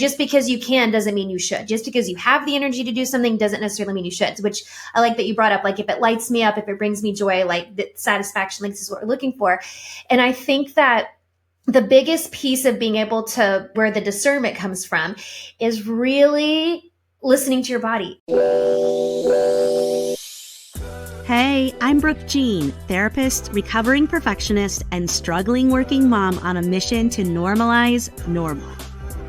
Just because you can doesn't mean you should. Just because you have the energy to do something doesn't necessarily mean you should, which I like that you brought up. Like, if it lights me up, if it brings me joy, like the satisfaction, like this is what we're looking for. And I think that the biggest piece of being able to, where the discernment comes from, is really listening to your body. Hey, I'm Brooke Jean, therapist, recovering perfectionist, and struggling working mom on a mission to normalize normal.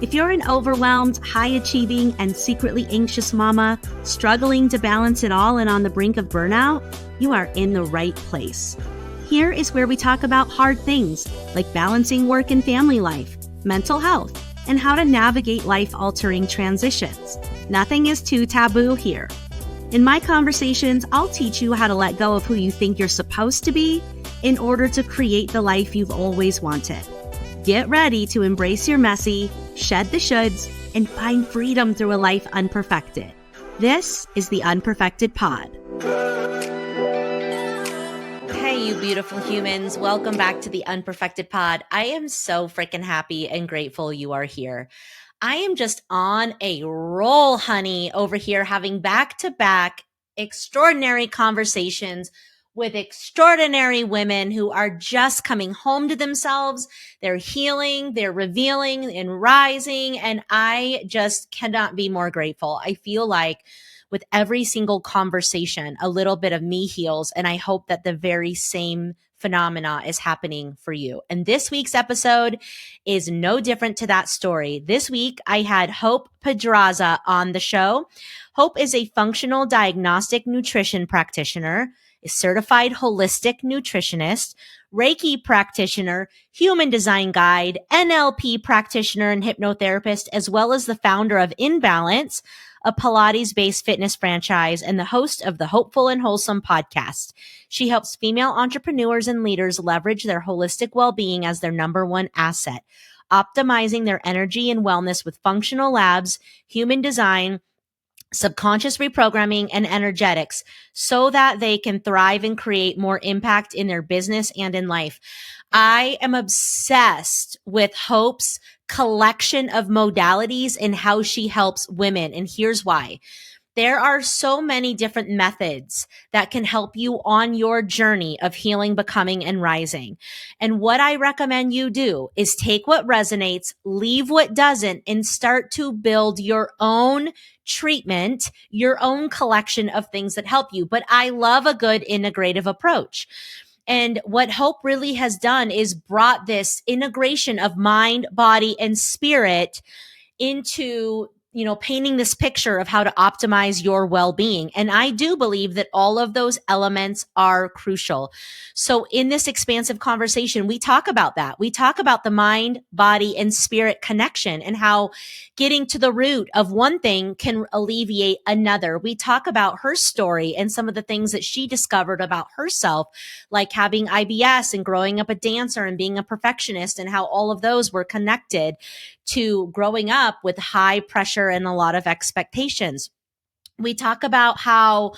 If you're an overwhelmed, high-achieving, and secretly anxious mama, struggling to balance it all and on the brink of burnout, you are in the right place. Here is where we talk about hard things like balancing work and family life, mental health, and how to navigate life-altering transitions. Nothing is too taboo here. In my conversations, I'll teach you how to let go of who you think you're supposed to be in order to create the life you've always wanted. Get ready to embrace your messy, shed the shoulds, and find freedom through a life unperfected. This is the Unperfected Pod. Hey, you beautiful humans. Welcome back to the Unperfected Pod. I am so freaking happy and grateful you are here. I am just on a roll, honey, over here having back-to-back extraordinary conversations with extraordinary women who are just coming home to themselves. They're healing, they're revealing and rising, and I just cannot be more grateful. I feel like with every single conversation, a little bit of me heals, and I hope that the very same phenomena is happening for you. And this week's episode is no different to that story. This week, I had Hope Pedraza on the show. Hope is a functional diagnostic nutrition practitioner, a certified holistic nutritionist, Reiki practitioner, human design guide, NLP practitioner and hypnotherapist, as well as the founder of inBalance, a Pilates-based fitness franchise, and the host of the Hopeful and Wholesome podcast. She helps female entrepreneurs and leaders leverage their holistic well-being as their number one asset, optimizing their energy and wellness with functional labs, human design, subconscious reprogramming, and energetics so that they can thrive and create more impact in their business and in life. I am obsessed with Hope's collection of modalities and how she helps women. And here's why. There are so many different methods that can help you on your journey of healing, becoming, and rising. And what I recommend you do is take what resonates, leave what doesn't, and start to build your own treatment, your own collection of things that help you. But I love a good integrative approach. And what Hope really has done is brought this integration of mind, body, and spirit into, painting this picture of how to optimize your well-being. And I do believe that all of those elements are crucial. So in this expansive conversation, we talk about that. We talk about the mind, body, and spirit connection and how getting to the root of one thing can alleviate another. We talk about her story and some of the things that she discovered about herself, like having IBS and growing up a dancer and being a perfectionist, and how all of those were connected to growing up with high pressure and a lot of expectations. We talk about how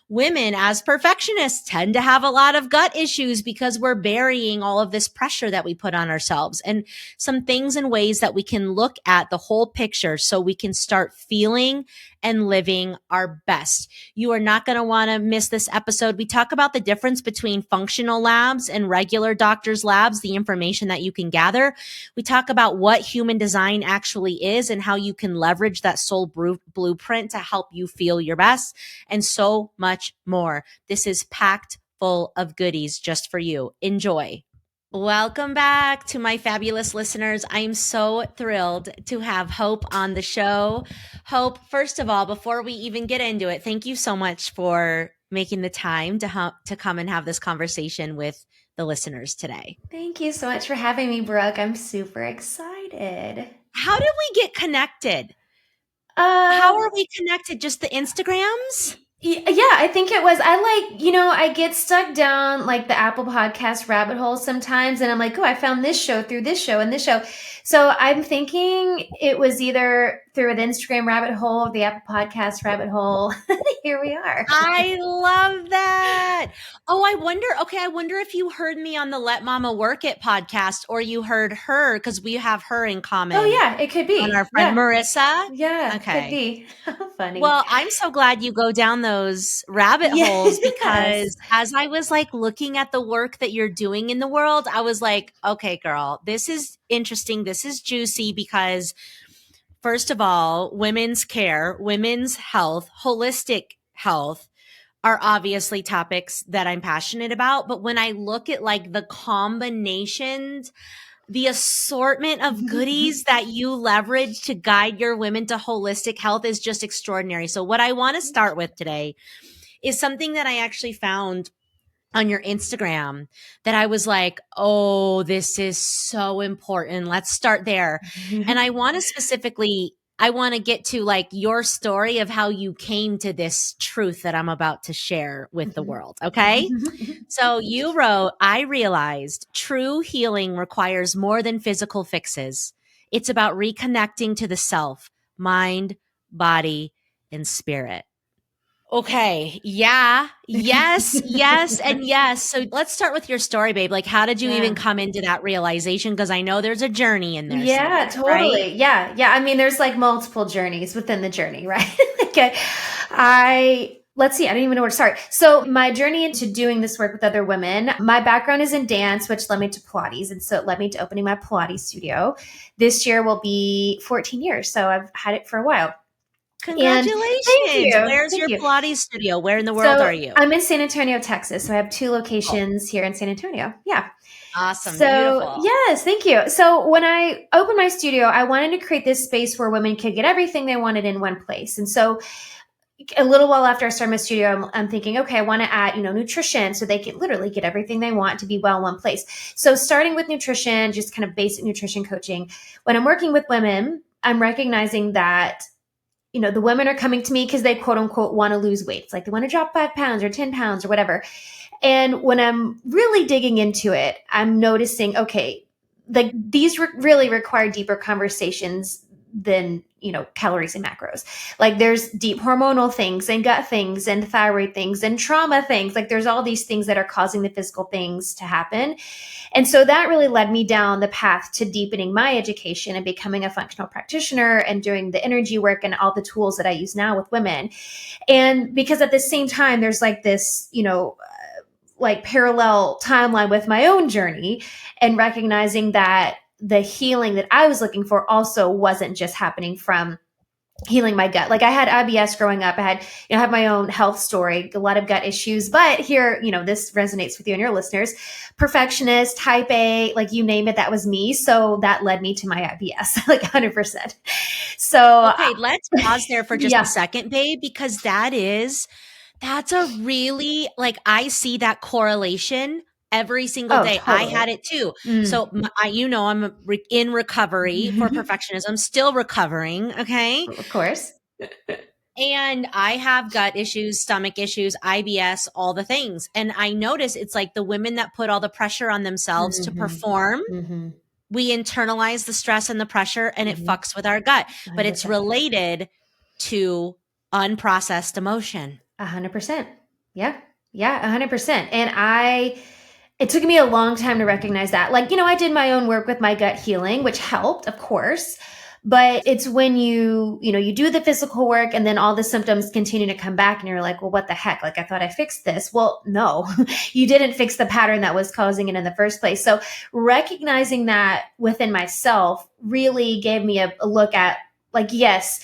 women as perfectionists tend to have a lot of gut issues because we're burying all of this pressure that we put on ourselves, and some things and ways that we can look at the whole picture so we can start feeling and living our best. You are not going to want to miss this episode. We talk about the difference between functional labs and regular doctor's labs, the information that you can gather. We talk about what human design actually is and how you can leverage that soul blueprint to help you feel your best, and so much more. This is packed full of goodies just for you. Enjoy. Welcome back to my fabulous listeners. I'm so thrilled to have Hope on the show. Hope, first of all, before we even get into it, thank you so much for making the time to come and have this conversation with the listeners today. Thank you so much for having me, Brooke. I'm super excited. How did we get connected? How are we connected? Just the Instagrams? Yeah, I think it was. I get stuck down like the Apple Podcast rabbit hole sometimes, and I'm like, oh, I found this show through this show and this show. So I'm thinking it was either through an Instagram rabbit hole or the Apple Podcast rabbit hole. Here we are. I love that. Oh, I wonder if you heard me on the Let Mama Work It podcast or you heard her because we have her in common. Oh yeah, it could be. On our friend Marissa. Yeah, Okay. could be. Funny. Well, I'm so glad you go down those rabbit holes because as I was like looking at the work that you're doing in the world, I was like, okay, girl, this is interesting. This is juicy because first of all, women's care, women's health, holistic health are obviously topics that I'm passionate about. But when I look at like the combinations, the assortment of goodies that you leverage to guide your women to holistic health is just extraordinary. So what I want to start with today is something that I actually found on your Instagram that I was like, oh, this is so important. Let's start there. And I want to get to like your story of how you came to this truth that I'm about to share with the world. Okay. So you wrote, I realized true healing requires more than physical fixes. It's about reconnecting to the self, mind, body, and spirit. Okay. Yeah. Yes. Yes. And yes. So let's start with your story, babe. Like, how did you even come into that realization? Because I know there's a journey in there. Yeah, totally. Right? Yeah. Yeah. I mean, there's like multiple journeys within the journey, right? Okay. Let's see, I don't even know where to start. So my journey into doing this work with other women, my background is in dance, which led me to Pilates. And so it led me to opening my Pilates studio. This year will be 14 years. So I've had it for a while. Congratulations. Thank you. Where's your Pilates studio? Where in the world are you? I'm in San Antonio, Texas. So I have 2 locations here in San Antonio. Yeah. Awesome. So, beautiful. Yes, thank you. So when I opened my studio, I wanted to create this space where women could get everything they wanted in one place. And so a little while after I started my studio, I'm thinking, okay, I want to add, nutrition so they can literally get everything they want to be well in one place. So starting with nutrition, just kind of basic nutrition coaching. When I'm working with women, I'm recognizing that the women are coming to me because they quote unquote want to lose weight. It's like they want to drop 5 pounds or 10 pounds or whatever. And when I'm really digging into it, I'm noticing, okay, like these really require deeper conversations than, calories and macros. Like there's deep hormonal things and gut things and thyroid things and trauma things. Like there's all these things that are causing the physical things to happen. And so that really led me down the path to deepening my education and becoming a functional practitioner and doing the energy work and all the tools that I use now with women. And because at the same time, there's like this, like parallel timeline with my own journey and recognizing that the healing that I was looking for also wasn't just happening from healing my gut. Like I had IBS growing up. I have my own health story, a lot of gut issues, but here, this resonates with you and your listeners. Perfectionist, type A, like you name it, that was me. So that led me to my IBS, like 100%. So okay, let's pause there for just a second, babe, because that's a really, like, I see that correlation every single day. Totally. I had it too. So, I'm in recovery for perfectionism, still recovering. Okay. Of course. And I have gut issues, stomach issues, IBS, all the things. And I notice it's like the women that put all the pressure on themselves to perform. We internalize the stress and the pressure and it fucks with our gut, 100%. But it's related to unprocessed emotion. 100%. Yeah. Yeah. 100%. And it took me a long time to recognize that. Like, I did my own work with my gut healing, which helped, of course. But it's when you do the physical work and then all the symptoms continue to come back and you're like, well, what the heck? Like, I thought I fixed this. Well, no, you didn't fix the pattern that was causing it in the first place. So recognizing that within myself really gave me a look at like, yes,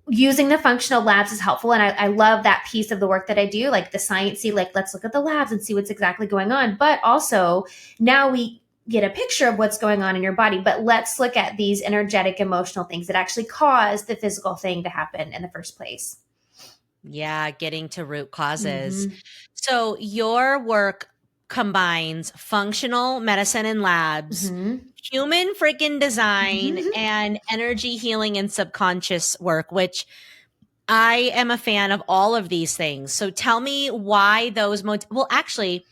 using the functional labs is helpful. And I love that piece of the work that I do, like the sciencey, like let's look at the labs and see what's exactly going on. But also now we get a picture of what's going on in your body, but let's look at these energetic, emotional things that actually cause the physical thing to happen in the first place. Yeah, getting to root causes. So your work combines functional medicine and labs, human freaking design, and energy healing and subconscious work, which I am a fan of all of these things. So tell me why those well, actually,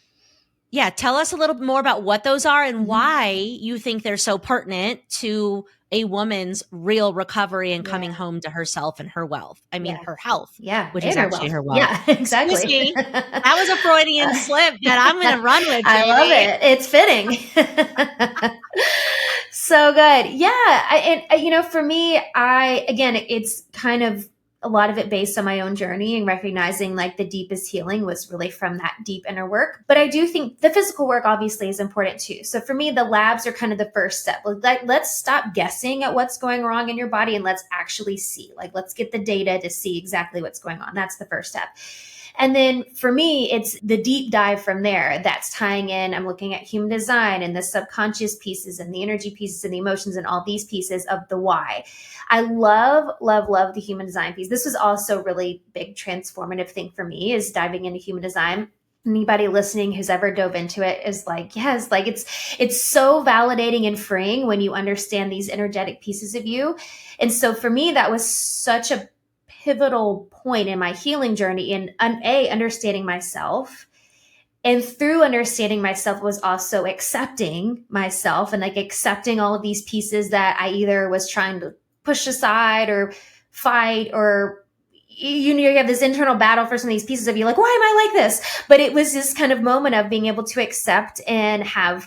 Yeah, tell us a little bit more about what those are and why you think they're so pertinent to a woman's real recovery and coming Yeah. home to herself and her wealth. I mean, Yeah. her health, Yeah. which is And her actually wealth. her wealth. Yeah, Excuse exactly. me. That was a Freudian slip that I'm going to run with, I love baby. it. It's fitting. So good. Yeah. For me, again, it's kind of a lot of it based on my own journey and recognizing like the deepest healing was really from that deep inner work. But I do think the physical work obviously is important too. So for me, the labs are kind of the first step. Like, let's stop guessing at what's going wrong in your body and let's actually see. Like, let's get the data to see exactly what's going on. That's the first step. And then for me, it's the deep dive from there that's tying in. I'm looking at human design and the subconscious pieces and the energy pieces and the emotions and all these pieces of the why. I love, love, love the human design piece. This was also really big transformative thing for me is diving into human design. Anybody listening who's ever dove into it is like, yes, like it's so validating and freeing when you understand these energetic pieces of you. And so for me, that was such a pivotal point in my healing journey in understanding myself, and through understanding myself was also accepting myself and like accepting all of these pieces that I either was trying to push aside or fight, or you have this internal battle for some of these pieces of you, like, why am I like this? But it was this kind of moment of being able to accept and have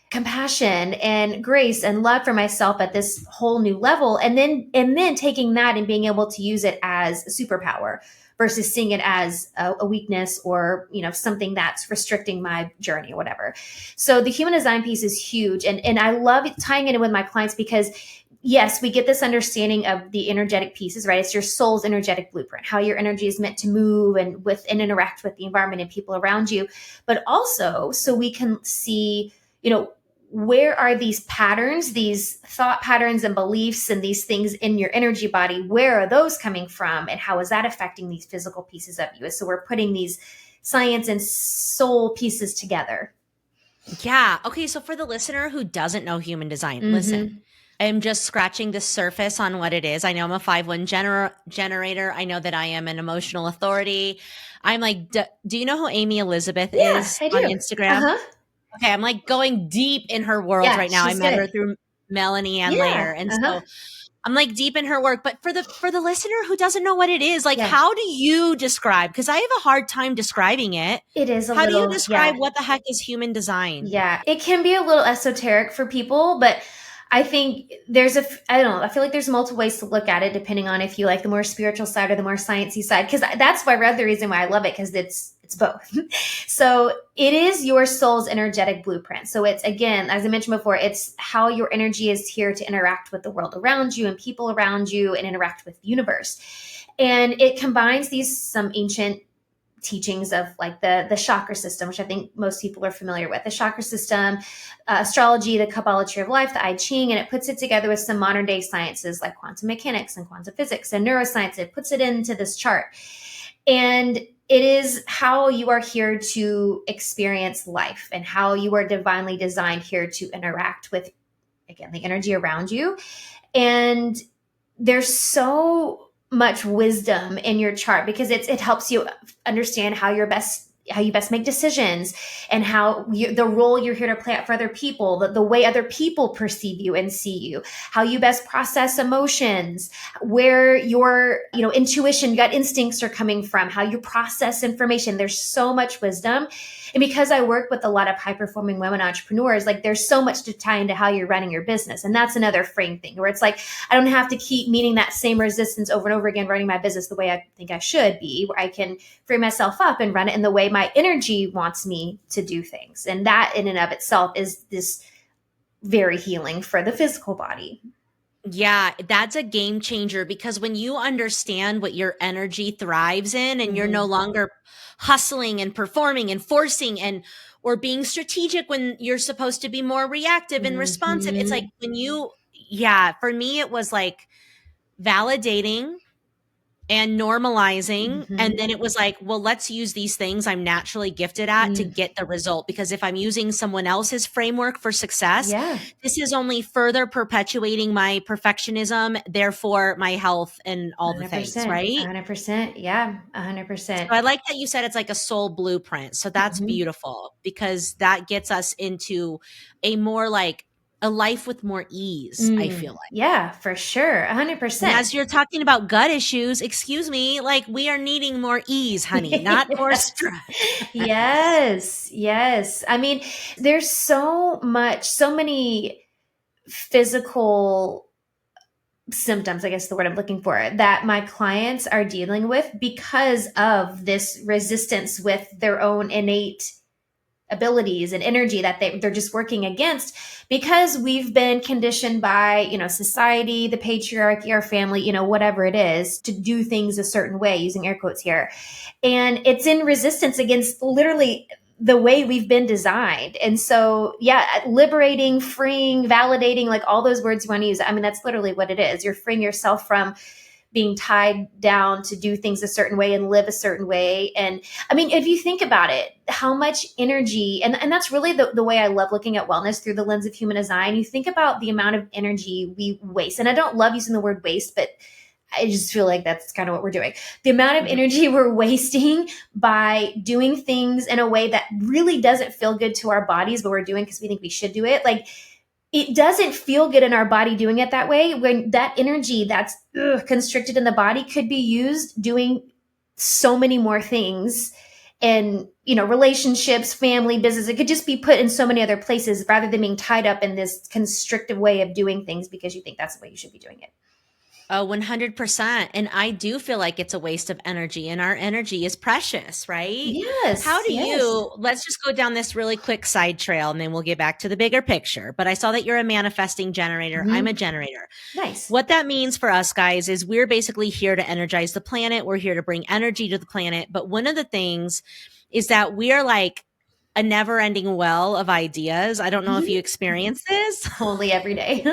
compassion and grace and love for myself at this whole new level, and then taking that and being able to use it as a superpower versus seeing it as a weakness or something that's restricting my journey or whatever. So the human design piece is huge, and I love tying it in with my clients because yes, we get this understanding of the energetic pieces, right? It's your soul's energetic blueprint, how your energy is meant to move and interact with the environment and people around you, but also so we can see, where are these patterns, these thought patterns and beliefs and these things in your energy body? Where are those coming from? And how is that affecting these physical pieces of you? So we're putting these science and soul pieces together. Yeah. Okay. So for the listener who doesn't know human design, listen, I'm just scratching the surface on what it is. I know I'm a 5-1 generator. I know that I am an emotional authority. I'm like, do you know who Amy Elizabeth Yeah, is I on do. Instagram? Uh-huh. Okay, I'm like going deep in her world Yeah, right now. I she's met good. her through Melanie Ann Yeah. Layer. And Uh-huh. so I'm like deep in her work. But for the listener who doesn't know what it is, like Yeah. how do you describe? Because I have a hard time describing it. It is a How do you little, describe yeah. what the heck is human design? Yeah, it can be a little esoteric for people, but I think I don't know, I feel like there's multiple ways to look at it depending on if you like the more spiritual side or the more sciencey side. Because that's why the reason why I love it, because it's both. So it is your soul's energetic blueprint. So it's, again, as I mentioned before, it's how your energy is here to interact with the world around you and people around you and interact with the universe. And it combines some ancient teachings of like the chakra system, which I think most people are familiar with. The chakra system, astrology, the Kabbalah tree of life, the I Ching, and it puts it together with some modern day sciences like quantum mechanics and quantum physics and neuroscience. It puts it into this chart. And it is how you are here to experience life and how you are divinely designed here to interact with, again, the energy around you. And there's so much wisdom in your chart because it helps you understand how you best make decisions, and the role you're here to play out for other people, the way other people perceive you and see you, how you best process emotions, where your intuition, gut instincts are coming from, how you process information. There's so much wisdom. And because I work with a lot of high performing women entrepreneurs, like there's so much to tie into how you're running your business. And that's another frame thing where it's like, I don't have to keep meeting that same resistance over and over again, running my business the way I think I should be, where I can free myself up and run it in the way my energy wants me to do things. And that in and of itself is this very healing for the physical body. Yeah, that's a game changer because when you understand what your energy thrives in and you're no longer hustling and performing and forcing and or being strategic when you're supposed to be more reactive and responsive. It's like when you, yeah, for me, it was like validating and normalizing. Mm-hmm. And then it was like, well, let's use these things I'm naturally gifted at to get the result. Because if I'm using someone else's framework for success, Yeah. this is only further perpetuating my perfectionism, therefore my health and all the things, 100%. right? 100%. Yeah. So 100%. I like that you said it's like a soul blueprint. So that's Mm-hmm. beautiful because that gets us into a more like a life with more ease, I feel like. Yeah, for sure. And 100%. as you're talking about gut issues, excuse me, like we are needing more ease, honey, not more stress. Yes. Yes. I mean, there's so many physical symptoms, I guess the word I'm looking for, that my clients are dealing with because of this resistance with their own innate abilities and energy that they're just working against because we've been conditioned by, society, the patriarchy, our family, whatever it is, to do things a certain way, using air quotes here. And it's in resistance against literally the way we've been designed. And so, yeah, liberating, freeing, validating, like all those words you want to use. I mean, that's literally what it is. You're freeing yourself from being tied down to do things a certain way and live a certain way. And I mean, if you think about it, how much energy, and that's really the way I love looking at wellness through the lens of human design. You think about the amount of energy we waste. And I don't love using the word waste, but I just feel like that's kind of what we're doing. The amount of energy we're wasting by doing things in a way that really doesn't feel good to our bodies, but we're doing because we think we should do it. Like, it doesn't feel good in our body doing it that way, when that energy that's constricted in the body could be used doing so many more things, and relationships, family, business. It could just be put in so many other places rather than being tied up in this constrictive way of doing things because you think that's the way you should be doing it. Oh, 100%. And I do feel like it's a waste of energy, and our energy is precious, right? Yes. How do yes. let's just go down this really quick side trail and then we'll get back to the bigger picture. But I saw that you're a manifesting generator. Mhm. I'm a generator. Nice. What that means for us guys is we're basically here to energize the planet. We're here to bring energy to the planet. But one of the things is that we are like a never ending well of ideas. I don't know if you experience this. Totally every day.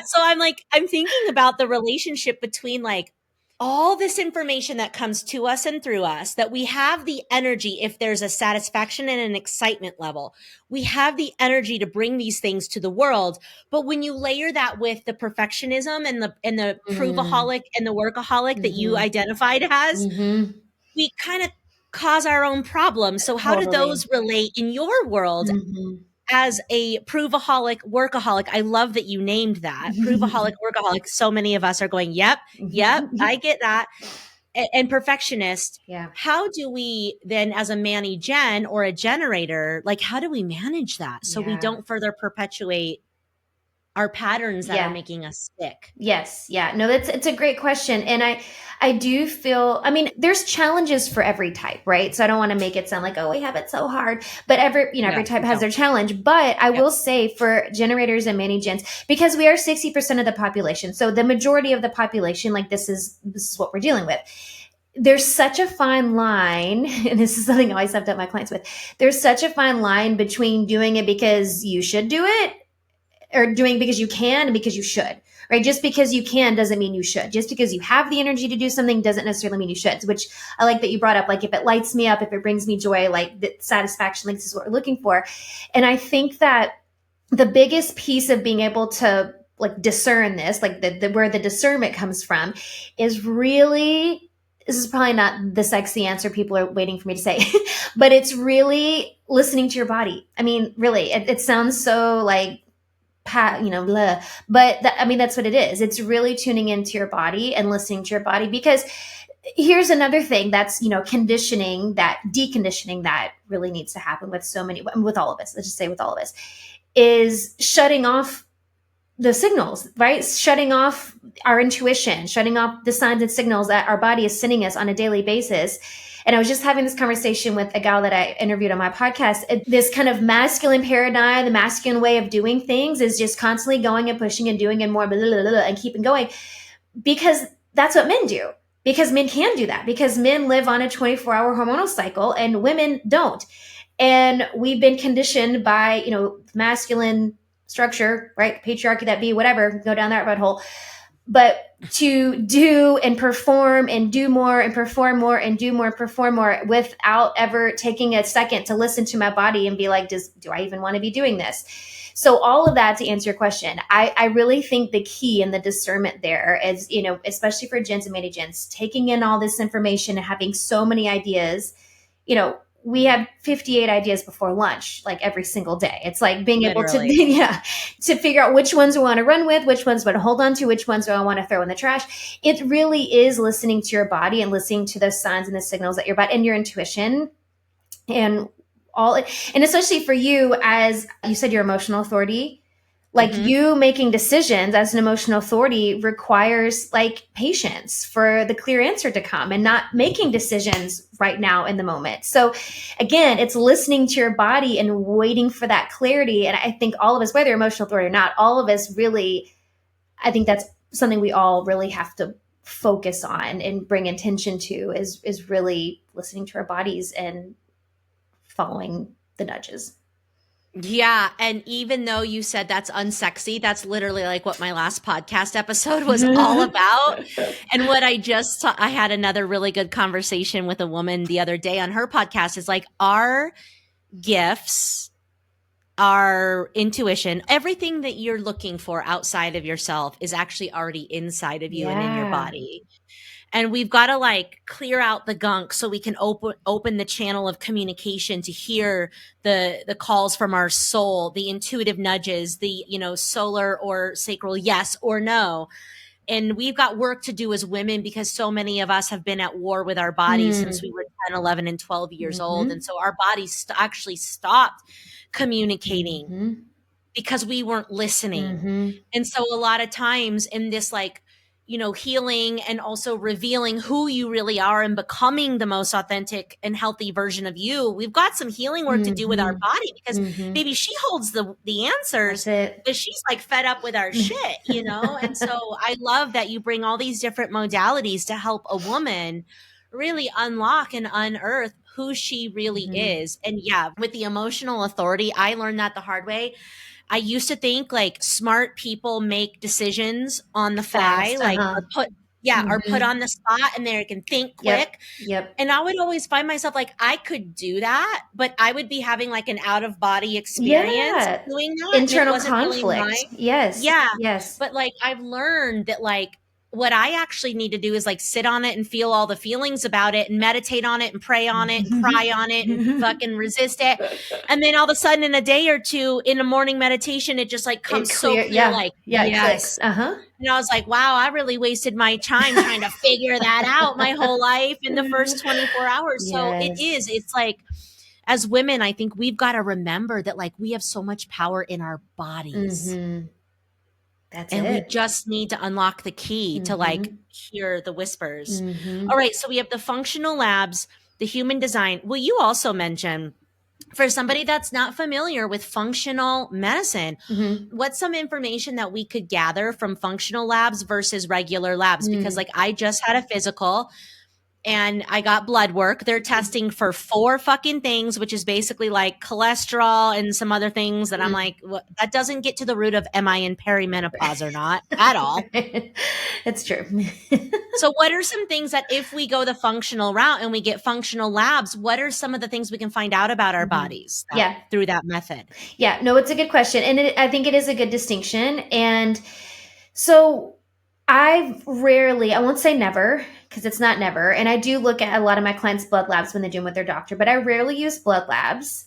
So I'm thinking about the relationship between like all this information that comes to us and through us, that we have the energy. If there's a satisfaction and an excitement level, we have the energy to bring these things to the world. But when you layer that with the perfectionism and the provaholic and the workaholic that you identified as, we kind of cause our own problems. So how do those relate in your world as a provaholic workaholic? I love that you named that provaholic workaholic. So many of us are going, yep, I get that. And perfectionist. Yeah. How do we then, as a Manny Gen or a generator, like how do we manage that so we don't further perpetuate our patterns that are making us sick? Yes. Yeah. No, it's a great question. And I do feel, I mean, there's challenges for every type, right? So I don't want to make it sound like, oh, we have it so hard, but every type has their challenge. But I will say for generators and many gens, because we are 60% of the population. So the majority of the population, like this is what we're dealing with. There's such a fine line, and this is something I always have to help my clients with. There's such a fine line between doing it because you should do it, or doing because you can and because you should, right? Just because you can doesn't mean you should. Just because you have the energy to do something doesn't necessarily mean you should, which I like that you brought up. Like if it lights me up, if it brings me joy, like the satisfaction, like this is what we're looking for. And I think that the biggest piece of being able to like discern this, like where the discernment comes from, is really, this is probably not the sexy answer people are waiting for me to say, but it's really listening to your body. I mean, really, it sounds so like, blah. But I mean, that's what it is. It's really tuning into your body and listening to your body, because here's another thing that's, conditioning, that deconditioning that really needs to happen with with all of us. Let's just say with all of us, is shutting off the signals, right? Shutting off our intuition, shutting off the signs and signals that our body is sending us on a daily basis. And I was just having this conversation with a gal that I interviewed on my podcast. This kind of masculine paradigm, the masculine way of doing things, is just constantly going and pushing and doing and more blah, blah, blah, and keeping going, because that's what men do. Because men can do that. Because men live on a 24-hour hormonal cycle and women don't. And we've been conditioned by, masculine structure, right? Patriarchy, that be, whatever, go down that rabbit hole. But to do and perform and do more and perform more and do more, perform more without ever taking a second to listen to my body and be like, do I even want to be doing this? So all of that to answer your question, I really think the key and the discernment there is, especially for gens and many gens, taking in all this information and having so many ideas, we have 58 ideas before lunch, like every single day. It's like being Literally. able to, to figure out which ones I want to run with, which ones I want to hold on to, which ones do I want to throw in the trash. It really is listening to your body and listening to those signs and the signals that your body and your intuition and and especially for you, as you said, your emotional authority. Like you making decisions as an emotional authority requires like patience for the clear answer to come and not making decisions right now in the moment. So again, it's listening to your body and waiting for that clarity. And I think all of us, whether emotional authority or not, all of us really, I think that's something we all really have to focus on and bring attention to is really listening to our bodies and following the nudges. Yeah. And even though you said that's unsexy, that's literally like what my last podcast episode was all about. And what I had another really good conversation with a woman the other day on her podcast is like our gifts, our intuition, everything that you're looking for outside of yourself is actually already inside of you and in your body. And we've got to like clear out the gunk so we can open the channel of communication to hear the calls from our soul, the intuitive nudges, the, solar or sacral yes or no. And we've got work to do as women because so many of us have been at war with our bodies since we were 10, 11, and 12 years old. And so our bodies actually stopped communicating because we weren't listening. And so a lot of times in this like, healing and also revealing who you really are and becoming the most authentic and healthy version of you, we've got some healing work to do with our body because maybe she holds the answers, but she's like fed up with our shit, And so I love that you bring all these different modalities to help a woman really unlock and unearth who she really is. And yeah, with the emotional authority, I learned that the hard way. I used to think like smart people make decisions on the fly, like are put on the spot and they can think quick. Yep. And I would always find myself like, I could do that, but I would be having like an out of body experience doing that. Internal conflict. Really yes. Yeah. Yes. But like, I've learned that like, what I actually need to do is like sit on it and feel all the feelings about it and meditate on it and pray on it and cry on it and fucking resist it. And then all of a sudden in a day or two in a morning meditation, it just like comes so clear, like, yes. And I was like, wow, I really wasted my time trying to figure that out my whole life in the first 24 hours. So it's like, as women, I think we've got to remember that like we have so much power in our bodies. We just need to unlock the key to like hear the whispers. All right. So we have the functional labs, the human design. Will you also mention for somebody that's not familiar with functional medicine, what's some information that we could gather from functional labs versus regular labs? Because like I just had a physical and I got blood work. They're testing for 4 fucking things, which is basically like cholesterol and some other things that I'm like, well, that doesn't get to the root of am I in perimenopause or not at all. It's true. So what are some things that if we go the functional route and we get functional labs, what are some of the things we can find out about our bodies through that method? Yeah, no, it's a good question. And I think it is a good distinction. And so I won't say never, because it's not never. And I do look at a lot of my clients' blood labs when they're doing with their doctor, but I rarely use blood labs.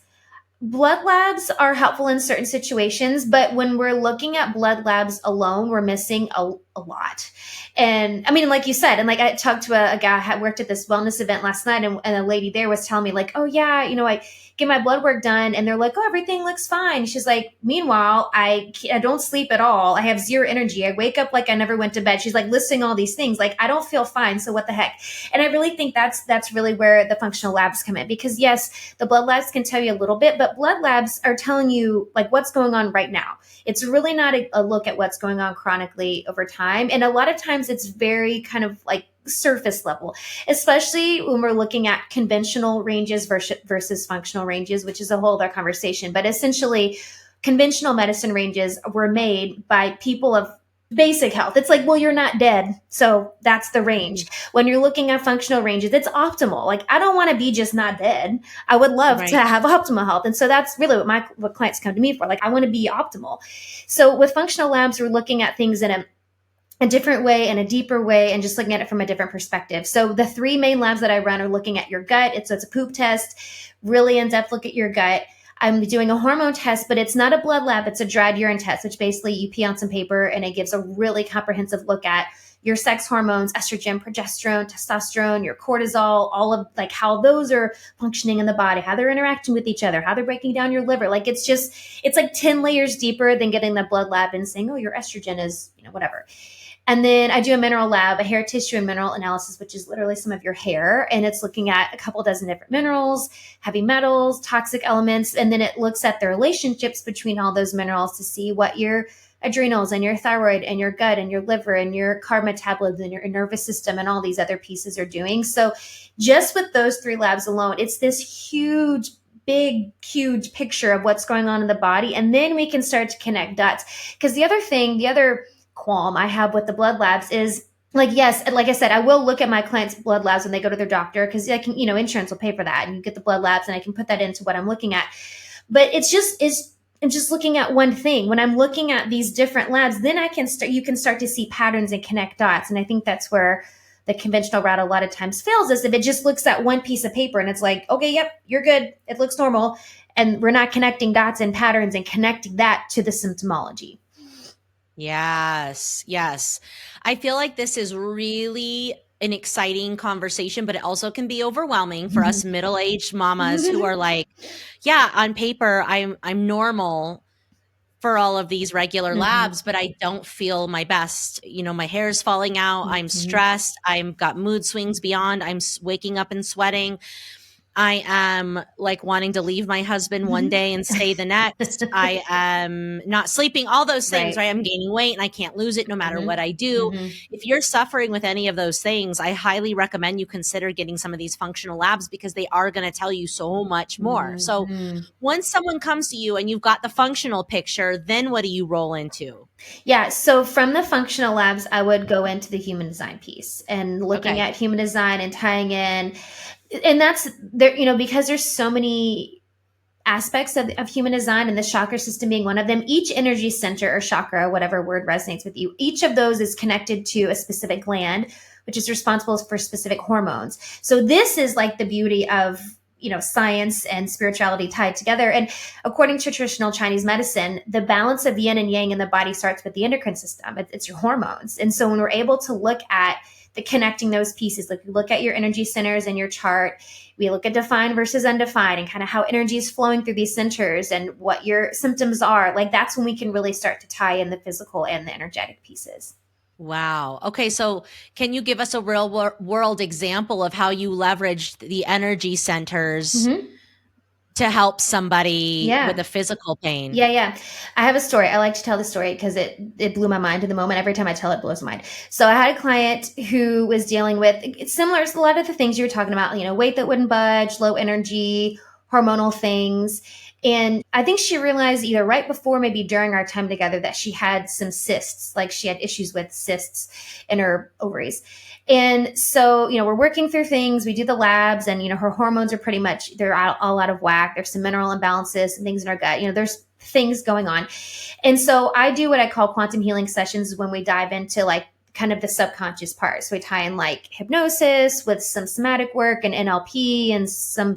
Blood labs are helpful in certain situations, but when we're looking at blood labs alone, we're missing a lot. And I mean, like you said, and like I talked to a guy who worked at this wellness event last night, and a lady there was telling me like, oh yeah, I get my blood work done and they're like, oh, everything looks fine. She's like, meanwhile, I don't sleep at all. I have zero energy. I wake up like I never went to bed. She's like listing all these things. Like, I don't feel fine. So what the heck? And I really think that's really where the functional labs come in, because yes, the blood labs can tell you a little bit, but blood labs are telling you like what's going on right now. It's really not a look at what's going on chronically over time. And a lot of times it's very kind of like surface level, especially when we're looking at conventional ranges versus functional ranges, which is a whole other conversation. But essentially, conventional medicine ranges were made by people of basic health. It's like, well, you're not dead. So that's the range. When you're looking at functional ranges, it's optimal. Like, I don't want to be just not dead. I would love to have optimal health. And so that's really what clients come to me for. Like, I want to be optimal. So with functional labs, we're looking at things in a different way and a deeper way, and just looking at it from a different perspective. So the 3 main labs that I run are looking at your gut. So it's a poop test, really in-depth look at your gut. I'm doing a hormone test, but it's not a blood lab. It's a dried urine test, which basically you pee on some paper and it gives a really comprehensive look at your sex hormones, estrogen, progesterone, testosterone, your cortisol, all of like how those are functioning in the body, how they're interacting with each other, how they're breaking down your liver. Like, it's like 10 layers deeper than getting the blood lab and saying, oh, your estrogen is, whatever. And then I do a mineral lab, a hair tissue and mineral analysis, which is literally some of your hair. And it's looking at a couple dozen different minerals, heavy metals, toxic elements. And then it looks at the relationships between all those minerals to see what your adrenals and your thyroid and your gut and your liver and your carb metabolism and your nervous system and all these other pieces are doing. So just with those 3 labs alone, it's this huge picture of what's going on in the body. And then we can start to connect dots. Because the other qualm I have with the blood labs is, like, yes, like I said, I will look at my clients' blood labs when they go to their doctor, because I can, insurance will pay for that, and you get the blood labs and I can put that into what I'm looking at. But I'm just looking at one thing. When I'm looking at these different labs, then you can start to see patterns and connect dots. And I think that's where the conventional route a lot of times fails, is if it just looks at one piece of paper and it's like, okay, yep, you're good. It looks normal. And we're not connecting dots and patterns and connecting that to the symptomology. Yes. I feel like this is really an exciting conversation, but it also can be overwhelming for us middle-aged mamas who are like, yeah, on paper, I'm normal for all of these regular labs, but I don't feel my best. My hair is falling out. I'm stressed. I've got mood swings beyond. I'm waking up and sweating. I am like wanting to leave my husband one day and stay the next. I am not sleeping, all those things, right? I'm gaining weight and I can't lose it no matter what I do. If you're suffering with any of those things, I highly recommend you consider getting some of these functional labs, because they are going to tell you so much more. So once someone comes to you and you've got the functional picture, then what do you roll into? Yeah. So from the functional labs, I would go into the human design piece and looking at human design and tying in. And that's there, because there's so many aspects of human design, and the chakra system being one of them. Each energy center or chakra, whatever word resonates with you, each of those is connected to a specific gland, which is responsible for specific hormones. So this is like the beauty of, science and spirituality tied together. And according to traditional Chinese medicine, the balance of yin and yang in the body starts with the endocrine system. It's your hormones. And so when we're able to look at the connecting those pieces, like we look at your energy centers in your chart, we look at defined versus undefined and kind of how energy is flowing through these centers and what your symptoms are. Like, that's when we can really start to tie in the physical and the energetic pieces. Wow. Okay. So can you give us a real world example of how you leveraged the energy centers to help somebody with a physical pain? Yeah. I have a story. I like to tell the story because it blew my mind in the moment. Every time I tell it, it blows my mind. So I had a client who was dealing with, it's similar to a lot of the things you were talking about, weight that wouldn't budge, low energy, hormonal things. And I think she realized either right before, maybe during our time together, that she had some cysts, like she had issues with cysts in her ovaries. And so, we're working through things. We do the labs, and, her hormones are pretty much, they're all out of whack. There's some mineral imbalances and things in our gut. There's things going on. And so I do what I call quantum healing sessions, when we dive into like kind of the subconscious part. So we tie in like hypnosis with some somatic work and NLP and some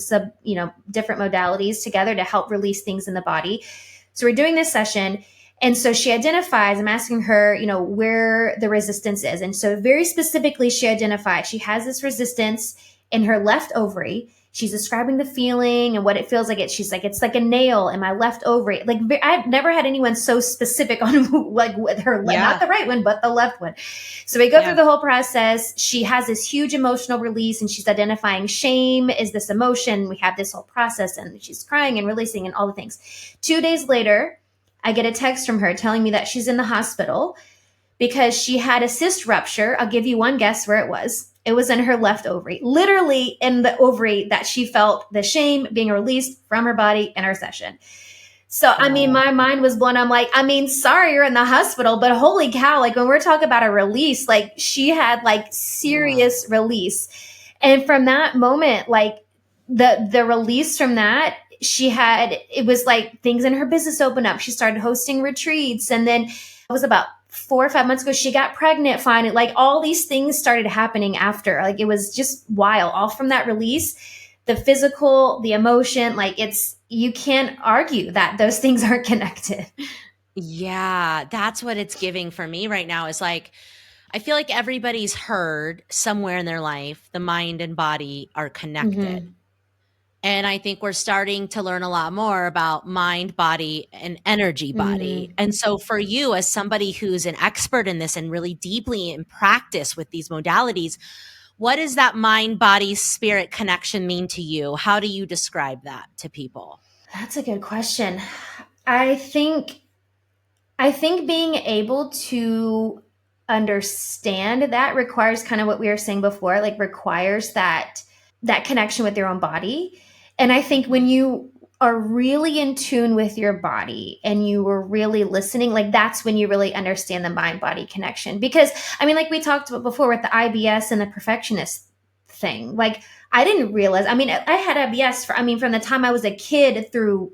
different modalities together to help release things in the body. So we're doing this session. And so she identifies, I'm asking her, where the resistance is. And so very specifically, she identified she has this resistance in her left ovary. She's describing the feeling and what it feels like. She's like, it's like a nail in my left ovary. Like, I've never had anyone so specific on like with her, not the right one, but the left one. So we go through the whole process. She has this huge emotional release, and she's identifying shame is this emotion. We have this whole process, and she's crying and releasing and all the things. 2 days later, I get a text from her telling me that she's in the hospital because she had a cyst rupture. I'll give you one guess where it was. It was in her left ovary, literally in the ovary that she felt the shame being released from her body in our session. So, I mean, my mind was blown. I'm like, I mean, sorry you're in the hospital, but holy cow, like when we're talking about a release, like she had like serious release. And from that moment, like the release from that, she had, it was like things in her business opened up. She started hosting retreats. And then it was about 4 or 5 months ago, she got pregnant finally. Like all these things started happening after. Like it was just wild. All from that release, the physical, the emotion, like you can't argue that those things aren't connected. Yeah, that's what it's giving for me right now is like, I feel like everybody's heard somewhere in their life the mind and body are connected. Mm-hmm. And I think we're starting to learn a lot more about mind, body, and energy body. Mm-hmm. And so, for you, as somebody who's an expert in this and really deeply in practice with these modalities, what does that mind, body, spirit connection mean to you? How do you describe that to people? That's a good question. I think being able to understand that requires kind of what we were saying before, like requires that connection with your own body. And I think when you are really in tune with your body and you were really listening, like that's when you really understand the mind body connection. Because I mean, like we talked about before with the IBS and the perfectionist thing, like I didn't realize, I mean, I had IBS from the time I was a kid through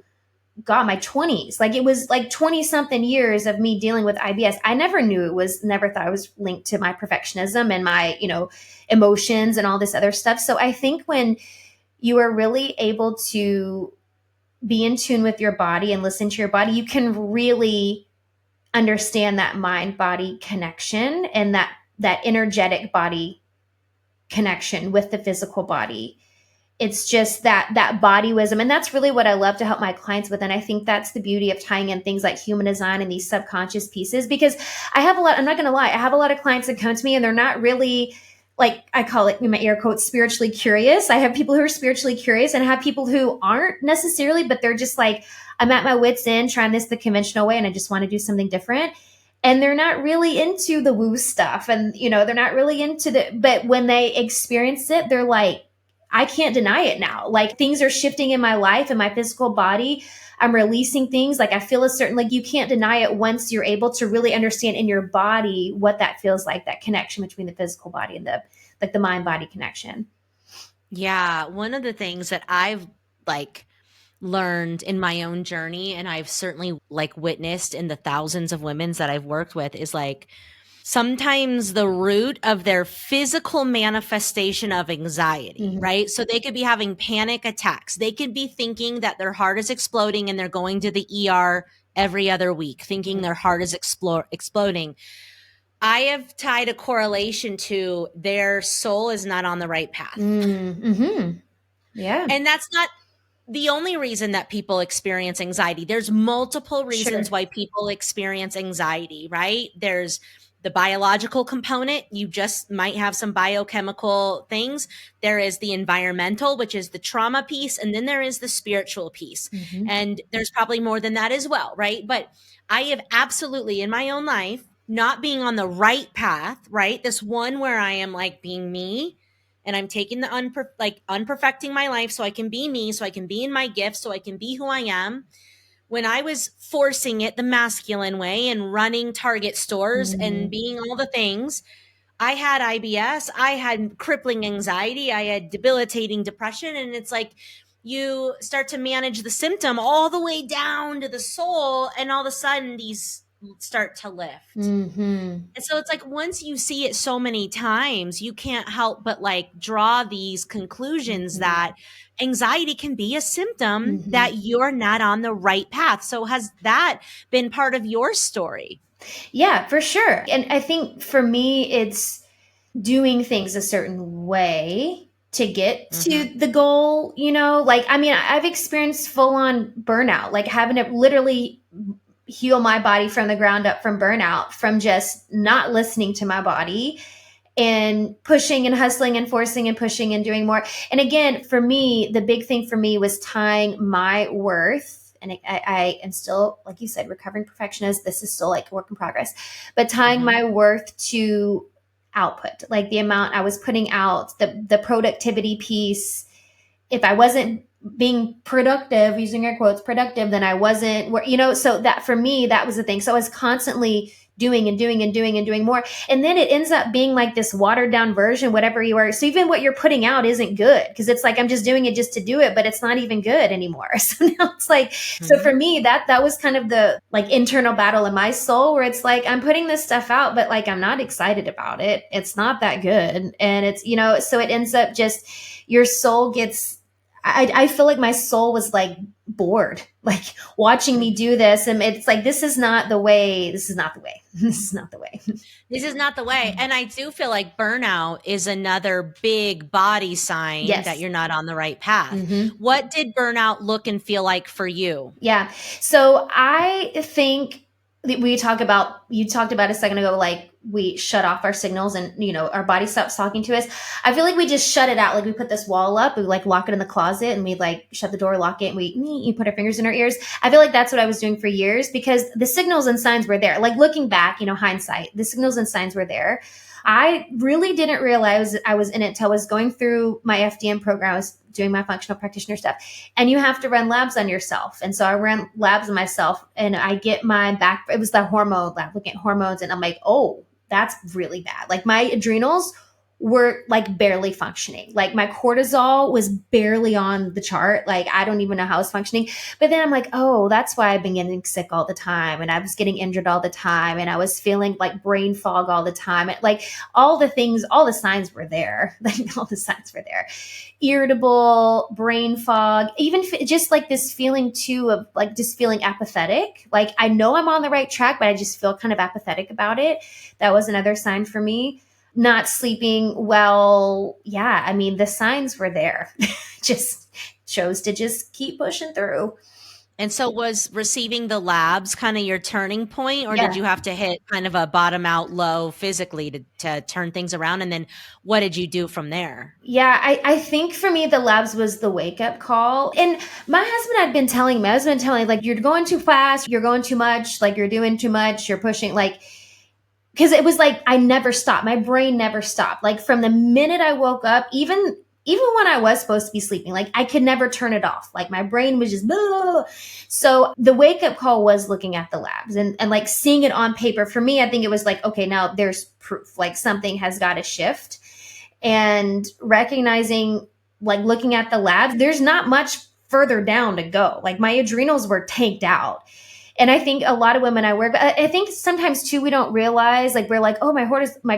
God, my 20s. Like it was like 20 something years of me dealing with IBS. I never thought it was linked to my perfectionism and my, emotions and all this other stuff. So I think when you are really able to be in tune with your body and listen to your body, you can really understand that mind body connection and that energetic body connection with the physical body. It's just that body wisdom, and that's really what I love to help my clients with. And I think that's the beauty of tying in things like human design and these subconscious pieces, because I'm not going to lie, I have a lot of clients that come to me and they're not really, like I call it in my air quotes, spiritually curious. I have people who are spiritually curious and I have people who aren't necessarily, but they're just like, I'm at my wit's end trying this the conventional way and I just want to do something different. And they're not really into the woo stuff, and they're not really into but when they experience it, they're like, I can't deny it now. Like things are shifting in my life and my physical body. I'm releasing things. Like I feel a certain, like you can't deny it once you're able to really understand in your body what that feels like, that connection between the physical body and the mind body connection. Yeah. One of the things that I've learned in my own journey, and I've certainly witnessed in the thousands of women that I've worked with, is sometimes the root of their physical manifestation of anxiety, right? So they could be having panic attacks. They could be thinking that their heart is exploding and they're going to the ER every other week, thinking their heart is exploding. I have tied a correlation to their soul is not on the right path. Mm-hmm. Yeah. And that's not the only reason that people experience anxiety. There's multiple reasons why people experience anxiety, right? There's the biological component. You just might have some biochemical things. There is the environmental, which is the trauma piece. And then there is the spiritual piece. Mm-hmm. And there's probably more than that as well, right? But I have absolutely in my own life, not being on the right path, right? This one where I am being me, and I'm taking the unperfecting my life so I can be me, so I can be in my gifts, so I can be who I am. When I was forcing it the masculine way and running Target stores and being all the things, I had IBS, I had crippling anxiety, I had debilitating depression. And it's like you start to manage the symptom all the way down to the soul, and all of a sudden these start to lift. And so it's like once you see it so many times, you can't help but draw these conclusions that anxiety can be a symptom that you're not on the right path. So has that been part of your story? Yeah, for sure. And I think for me, it's doing things a certain way to get to the goal, I've experienced full on burnout, like having to literally heal my body from the ground up from burnout, from just not listening to my body and pushing and hustling and forcing and pushing and doing more. And again, for me, the big thing for me was tying my worth. And I am still, like you said, recovering perfectionist. This is still like a work in progress, but tying my worth to output, like the amount I was putting out, the productivity piece. If I wasn't being productive, using air quotes, productive, then I wasn't, so that for me, that was the thing. So I was constantly doing and doing and doing and doing more. And then it ends up being like this watered down version, whatever you are. So even what you're putting out isn't good because it's like, I'm just doing it just to do it, but it's not even good anymore. So now it's like, so for me, that was kind of the like internal battle in my soul where it's like, I'm putting this stuff out, but like, I'm not excited about it. It's not that good. And it's, so it ends up just, your soul gets, I feel like my soul was like bored, like watching me do this. And it's like, this is not the way. This is not the way. This is not the way. This is not the way. And I do feel like burnout is another big body sign that you're not on the right path. What did burnout look and feel like for you? Yeah. So I think you talked about a second ago, like we shut off our signals and, our body stops talking to us. I feel like we just shut it out. Like we put this wall up, we like lock it in the closet and we like shut the door, lock it, and you put our fingers in our ears. I feel like that's what I was doing for years because the signals and signs were there. Like looking back, hindsight, the signals and signs were there. I really didn't realize I was in it till I was going through my FDM program. I was doing my functional practitioner stuff, and you have to run labs on yourself. And so I ran labs on myself and I get my back, it was the hormone lab, looking at hormones. And I'm like, oh, that's really bad. Like my adrenals were like barely functioning. Like my cortisol was barely on the chart. Like I don't even know how it's functioning. But then I'm like, oh, that's why I've been getting sick all the time. And I was getting injured all the time. And I was feeling like brain fog all the time. Like all the things, all the signs were there. Like all the signs were there. Irritable, brain fog, even just like this feeling too of like just feeling apathetic. Like I know I'm on the right track, but I just feel kind of apathetic about it. That was another sign for me. Not sleeping well. Yeah. I mean, the signs were there. Just chose to just keep pushing through. And so was receiving the labs kind of your turning point, or did you have to hit kind of a bottom out low physically to turn things around? And then what did you do from there? Yeah, I think for me, the labs was the wake up call. And my husband had been telling me, like, you're going too fast, you're going too much, like you're doing too much, you're pushing, like, because it was like, I never stopped. My brain never stopped. Like from the minute I woke up, even when I was supposed to be sleeping, like I could never turn it off. Like my brain was just, blah, blah, blah. So the wake up call was looking at the labs and like seeing it on paper. For me, I think it was like, okay, now there's proof, like something has got to shift. And recognizing, like looking at the labs, there's not much further down to go. Like my adrenals were tanked out. And I think a lot of women I work, I think sometimes too, we don't realize, like we're like, oh, my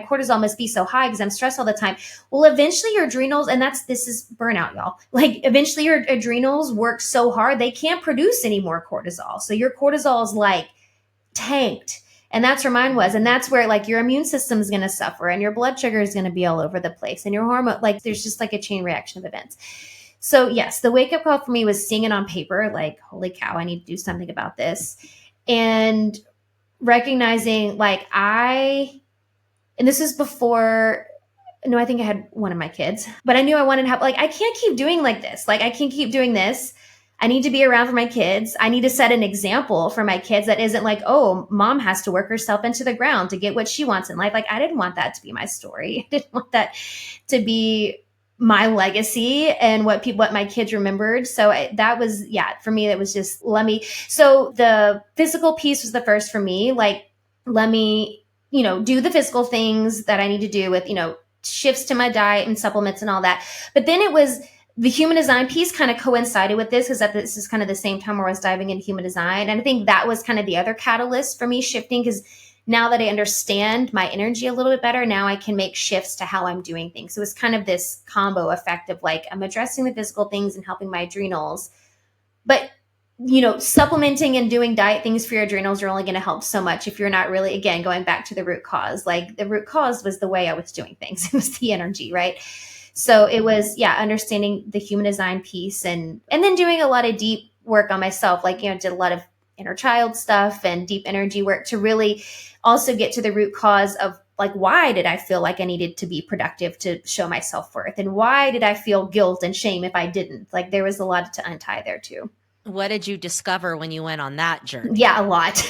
cortisol must be so high because I'm stressed all the time. Well, eventually your adrenals, and this is burnout, y'all. Like eventually your adrenals work so hard, they can't produce any more cortisol. So your cortisol is like tanked. And that's where mine was. And that's where like your immune system is going to suffer and your blood sugar is going to be all over the place and your hormone, like there's just like a chain reaction of events. So yes, the wake up call for me was seeing it on paper, like, holy cow, I need to do something about this. And recognizing like and this is before, no, I think I had one of my kids, but I knew I wanted to have, like, I can't keep doing like this. Like I can't keep doing this. I need to be around for my kids. I need to set an example for my kids that isn't like, oh, mom has to work herself into the ground to get what she wants in life. Like I didn't want that to be my story. I didn't want that to be my legacy and what my kids remembered. So that was, for me, that was just, so the physical piece was the first for me, like, let me, do the physical things that I need to do with, shifts to my diet and supplements and all that. But then it was the human design piece kind of coincided with this because this is kind of the same time where I was diving into human design. And I think that was kind of the other catalyst for me shifting because now that I understand my energy a little bit better, now I can make shifts to how I'm doing things. So it's kind of this combo effect of like, I'm addressing the physical things and helping my adrenals. But, supplementing and doing diet things for your adrenals are only going to help so much if you're not really, again, going back to the root cause. Like the root cause was the way I was doing things. It was the energy, right? So it was, understanding the human design piece and then doing a lot of deep work on myself. Like, did a lot of inner child stuff and deep energy work to really also get to the root cause of like, why did I feel like I needed to be productive to show my self-worth? And why did I feel guilt and shame if I didn't? Like there was a lot to untie there too. What did you discover when you went on that journey? Yeah, a lot.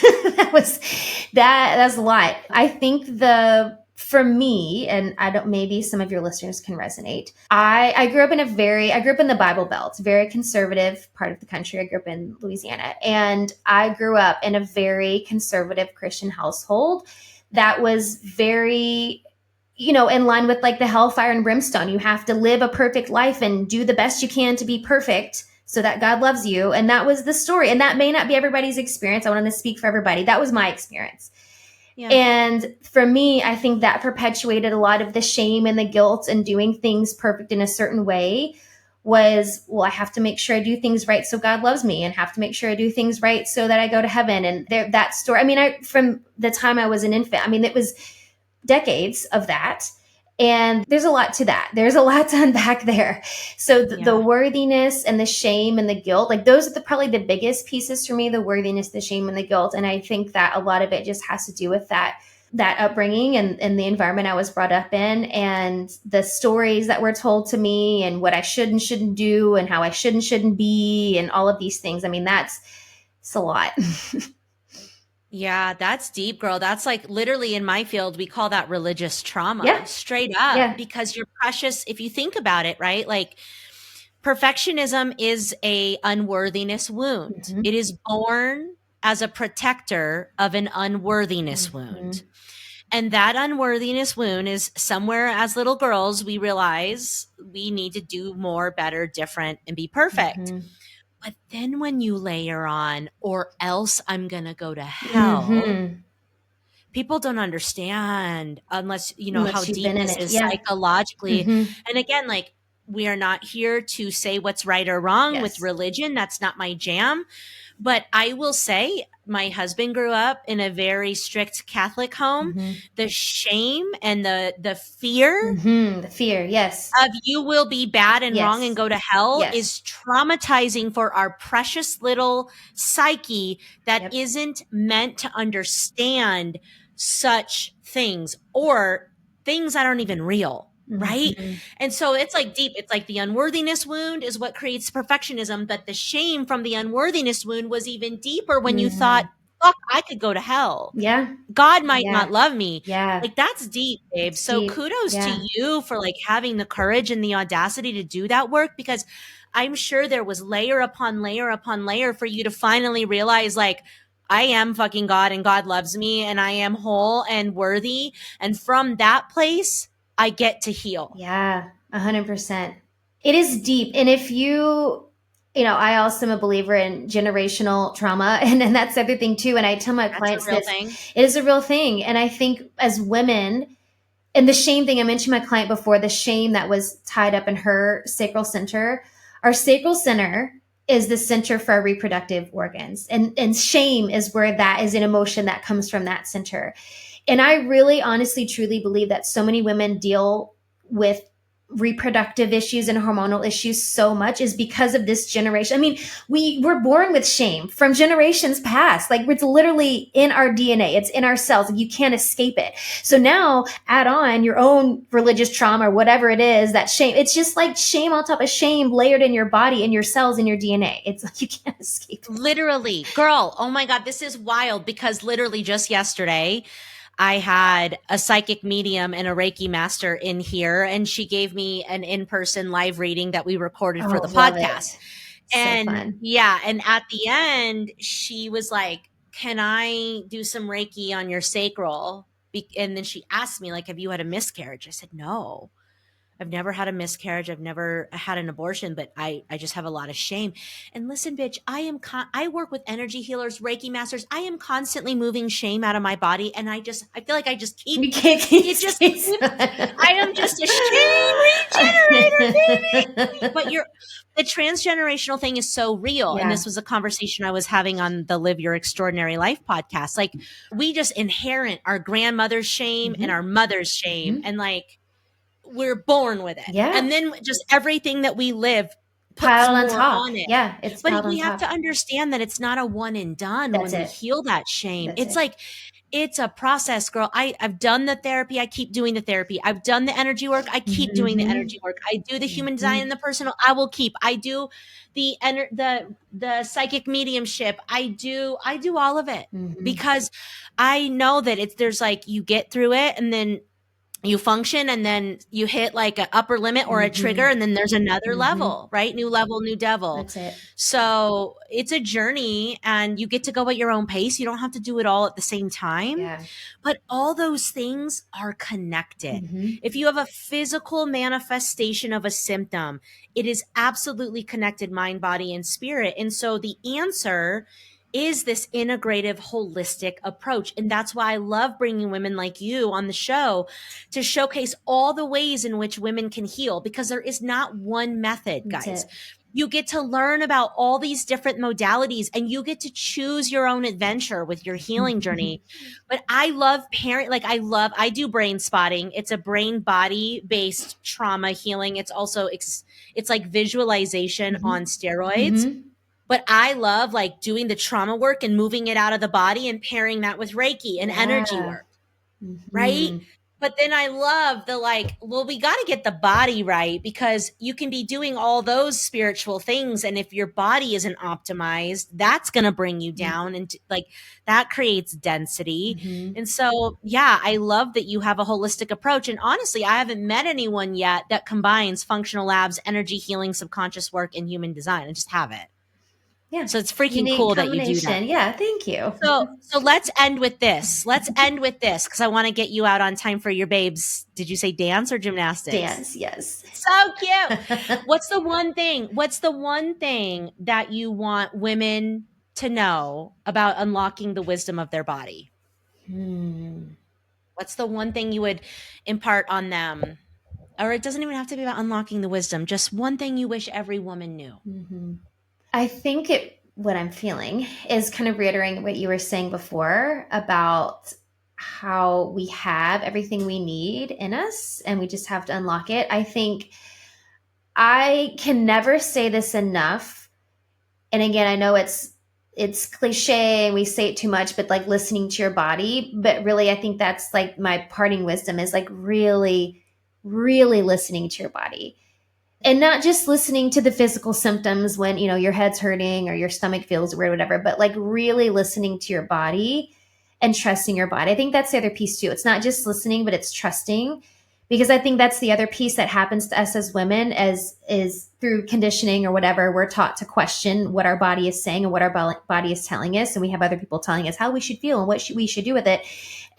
That's a lot. I think the for me, and I don't, maybe some of your listeners can resonate. I grew up in the Bible Belt, very conservative part of the country. I grew up in Louisiana, and I grew up in a very conservative Christian household that was very, in line with like the hellfire and brimstone. You have to live a perfect life and do the best you can to be perfect so that God loves you. And that was the story. And that may not be everybody's experience. I want to speak for everybody. That was my experience. Yeah. And for me, I think that perpetuated a lot of the shame and the guilt and doing things perfect in a certain way was, well, I have to make sure I do things right so God loves me, and have to make sure I do things right so that I go to heaven. And that story, I mean, from the time I was an infant, I mean, it was decades of that. And there's a lot to that. There's a lot to unpack there. So the worthiness and the shame and the guilt, like those are probably the biggest pieces for me, the worthiness, the shame, and the guilt. And I think that a lot of it just has to do with that upbringing and the environment I was brought up in, and the stories that were told to me, and what I should and shouldn't do, and how I should and shouldn't be, and all of these things. I mean, it's a lot. Yeah, that's deep, girl. That's like literally in my field, we call that religious trauma, straight up, because you're precious. If you think about it, right? Like perfectionism is a unworthiness wound. Mm-hmm. It is born as a protector of an unworthiness wound. And that unworthiness wound is somewhere as little girls, we realize we need to do more, better, different, and be perfect. Mm-hmm. But then when you layer on, or else I'm going to go to hell, people don't understand unless you know how deep this is psychologically. And again, like, we are not here to say what's right or wrong with religion. That's not my jam. But I will say, my husband grew up in a very strict Catholic home. The shame and the fear, of you will be bad and wrong and go to hell is traumatizing for our precious little psyche that isn't meant to understand such things, or things that aren't even real. Right. And so it's like deep. It's like the unworthiness wound is what creates perfectionism. But the shame from the unworthiness wound was even deeper when you thought, fuck, I could go to hell. God might not love me. Like, that's deep, babe. It's so deep. Kudos to you for like having the courage and the audacity to do that work, because I'm sure there was layer upon layer upon layer for you to finally realize, like, I am fucking God and God loves me and I am whole and worthy. And from that place, I get to heal. 100%. It is deep. And if I also am a believer in generational trauma, and that's everything too. And I tell my clients this, it is a real thing. And I think as women, and the shame thing, I mentioned my client before, the shame that was tied up in her sacral center. Our sacral center is the center for our reproductive organs. And shame is where that is an emotion that comes from that center. And I really honestly, truly believe that so many women deal with reproductive issues and hormonal issues so much is because of this generation. I mean, we were born with shame from generations past. Like, it's literally in our DNA. It's in our cells. You can't escape it. So now add on your own religious trauma or whatever it is, that shame. It's just like shame on top of shame layered in your body, in your cells, in your DNA. It's like you can't escape it. Literally. Girl, oh my God, this is wild, because literally just yesterday, I had a psychic medium and a Reiki master in here, and she gave me an in-person live reading that we recorded for the podcast. And so fun. And at the end, she was like, can I do some Reiki on your sacral? And then she asked me, like, have you had a miscarriage? I said, no. I've never had a miscarriage. I've never had an abortion, but I just have a lot of shame. And listen, bitch, I work with energy healers, Reiki masters. I am constantly moving shame out of my body. And I feel like I just keep, I am just a shame regenerator, baby. But the transgenerational thing is so real. And this was a conversation I was having on the Live Your Extraordinary Life podcast. Like, we just inherit our grandmother's shame and our mother's shame. And like, we're born with it. And then just everything that we live puts more on it. But we have to understand that it's not a one and done when we heal that shame. It's like, it's a process, girl. I've done the therapy. I keep doing the therapy. I've done the energy work. I keep doing the energy work. I do the human design and the personal. I will keep. I do the psychic mediumship. I do all of it because I know that there's like, you get through it and then you function and then you hit like an upper limit or a trigger, and then there's another level, right? New level, new devil. That's it. So it's a journey and you get to go at your own pace. You don't have to do it all at the same time. Yeah. But all those things are connected. If you have a physical manifestation of a symptom, it is absolutely connected, mind, body, and spirit. And so the answer is this integrative, holistic approach. And that's why I love bringing women like you on the show to showcase all the ways in which women can heal, because there is not one method, guys. You get to learn about all these different modalities and you get to choose your own adventure with your healing journey. But I love I do brain spotting. It's a brain body based trauma healing. It's also, it's like visualization on steroids. But I love like doing the trauma work and moving it out of the body and pairing that with Reiki and energy work. Right? But then I love the we got to get the body right, because you can be doing all those spiritual things. And if your body isn't optimized, that's going to bring you down. And that creates density. And so, yeah, I love that you have a holistic approach. And honestly, I haven't met anyone yet that combines functional labs, energy healing, subconscious work, and human design. I just haven't. Yeah. So it's freaking cool that you do that. Yeah. Thank you. So let's end with this. Because I want to get you out on time for your babes. Did you say dance or gymnastics? Dance. Yes. So cute. What's the one thing that you want women to know about unlocking the wisdom of their body? What's the one thing you would impart on them? Or it doesn't even have to be about unlocking the wisdom. Just one thing you wish every woman knew. I think what I'm feeling is kind of reiterating what you were saying before about how we have everything we need in us and we just have to unlock it. I think I can never say this enough. And again, I know it's cliche and we say it too much, but like listening to your body. But really, I think that's like my parting wisdom is like really, really listening to your body. And not just listening to the physical symptoms when, your head's hurting or your stomach feels weird, whatever, but like really listening to your body and trusting your body. I think that's the other piece too. It's not just listening, but it's trusting, because I think that's the other piece that happens to us as women is through conditioning or whatever. We're taught to question what our body is saying and what our body is telling us. And we have other people telling us how we should feel and what we should do with it.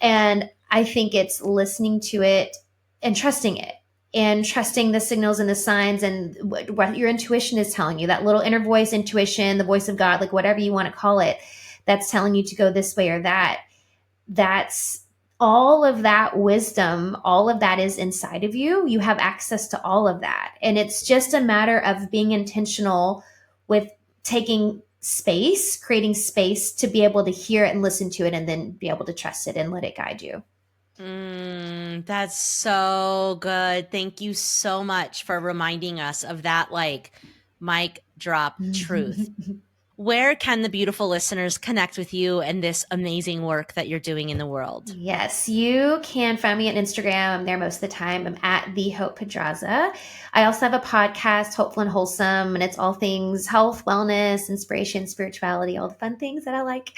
And I think it's listening to it and trusting it. And trusting the signals and the signs and what your intuition is telling you, that little inner voice, intuition, the voice of God, like whatever you want to call it, that's telling you to go this way or that. That's all of that wisdom. All of that is inside of you. You have access to all of that. And it's just a matter of being intentional with taking space, creating space to be able to hear it and listen to it and then be able to trust it and let it guide you. That's so good. Thank you so much for reminding us of that mic drop truth. Where can the beautiful listeners connect with you and this amazing work that you're doing in the world? Yes, you can find me on Instagram. I'm there most of the time. I'm at the Hope Pedraza. I also have a podcast, Hopeful and Wholesome, and it's all things health, wellness, inspiration, spirituality, all the fun things that I like.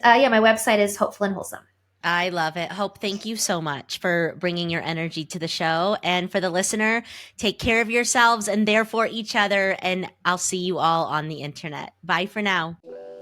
My website is Hopeful and Wholesome. I love it. Hope, thank you so much for bringing your energy to the show. And for the listener, take care of yourselves and therefore each other. And I'll see you all on the internet. Bye for now.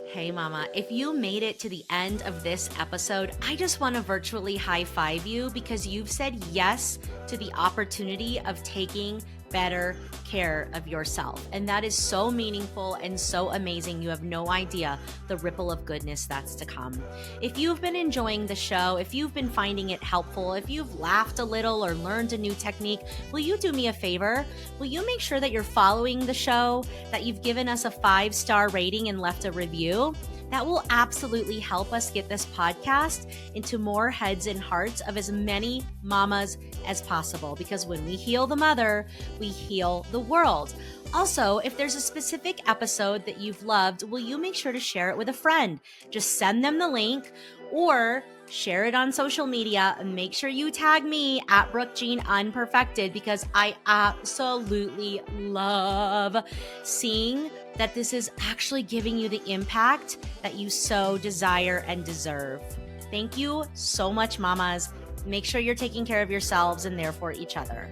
Hey, mama, if you made it to the end of this episode, I just want to virtually high five you because you've said yes to the opportunity of taking better care of yourself. And that is so meaningful and so amazing. You have no idea the ripple of goodness that's to come. If you've been enjoying the show, if you've been finding it helpful, if you've laughed a little or learned a new technique, will you do me a favor? Will you make sure that you're following the show, that you've given us a 5-star rating and left a review? That will absolutely help us get this podcast into more heads and hearts of as many mamas as possible. Because when we heal the mother, we heal the world. Also, if there's a specific episode that you've loved, will you make sure to share it with a friend? Just send them the link or share it on social media and make sure you tag me at Brooke Jean unPerfected, because I absolutely love seeing that this is actually giving you the impact that you so desire and deserve. Thank you so much, mamas. Make sure you're taking care of yourselves and therefore each other.